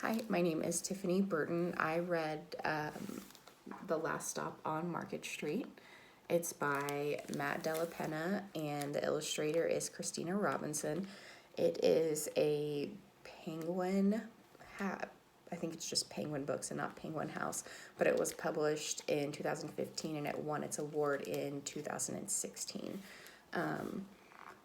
Hi, my name is Tiffany Burton. I read The Last Stop on Market Street. It's by Matt Della Penna, and the illustrator is Christina Robinson. It is a Penguin I think it's just Penguin Books and not Penguin House, but it was published in 2015 and it won its award in 2016.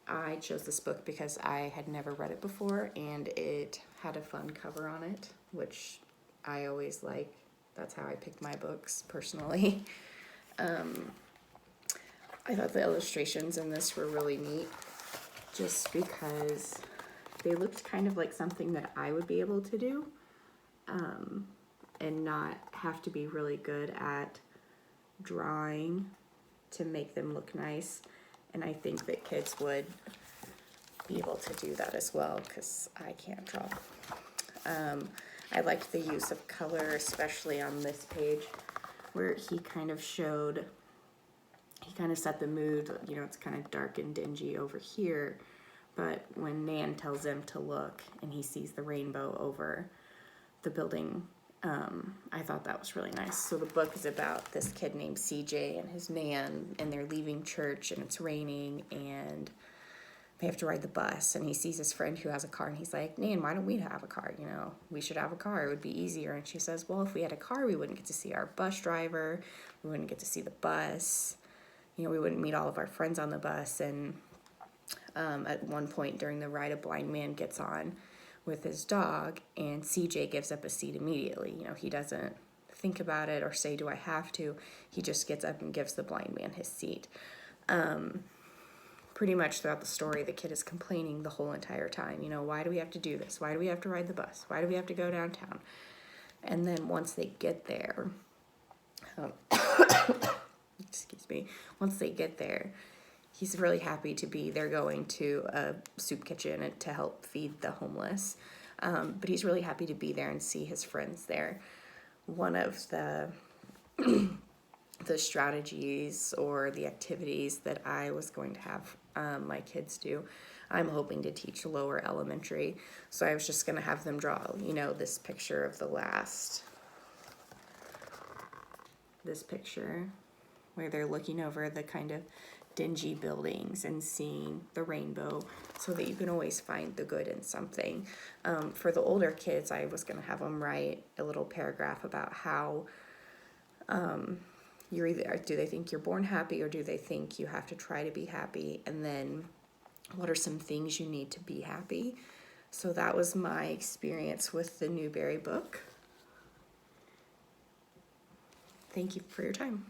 I chose this book because I had never read it before and it had a fun cover on it, which I always like. That's how I pick my books personally. I thought the illustrations in this were really neat just because they looked kind of like something that I would be able to do, and not have to be really good at drawing to make them look nice. And I think that kids would be able to do that as well because I can't draw. I liked the use of color, especially on this page where he kind of set the mood. You know, it's kind of dark and dingy over here, but when Nan tells him to look and he sees the rainbow over the building, I thought that was really nice. So the book is about this kid named CJ and his Nan, and they're leaving church and it's raining and they have to ride the bus, and he sees his friend who has a car and he's like, Nan, why don't we have a car? You know, we should have a car, it would be easier. And she says, well, if we had a car, we wouldn't get to see our bus driver, we wouldn't get to see the bus, you know, we wouldn't meet all of our friends on the bus. And at one point during the ride, a blind man gets on with his dog and CJ gives up a seat immediately. You know, he doesn't think about it or say, do I have to? He just gets up and gives the blind man his seat. Pretty much throughout the story, the kid is complaining the whole entire time. You know, why do we have to do this? Why do we have to ride the bus? Why do we have to go downtown? And then once they get there, excuse me, once they get there, he's really happy to be there, going to a soup kitchen and to help feed the homeless. But he's really happy to be there and see his friends there. One of the strategies or the activities that I was going to have my kids do, I'm hoping to teach lower elementary. So I was just going to have them draw, you know, this picture of this picture where they're looking over the kind of dingy buildings and seeing the rainbow, so that you can always find the good in something. For the older kids, I was going to have them write a little paragraph about how you're either, do they think you're born happy or do they think you have to try to be happy? And then what are some things you need to be happy? So that was my experience with the Newbery book. Thank you for your time.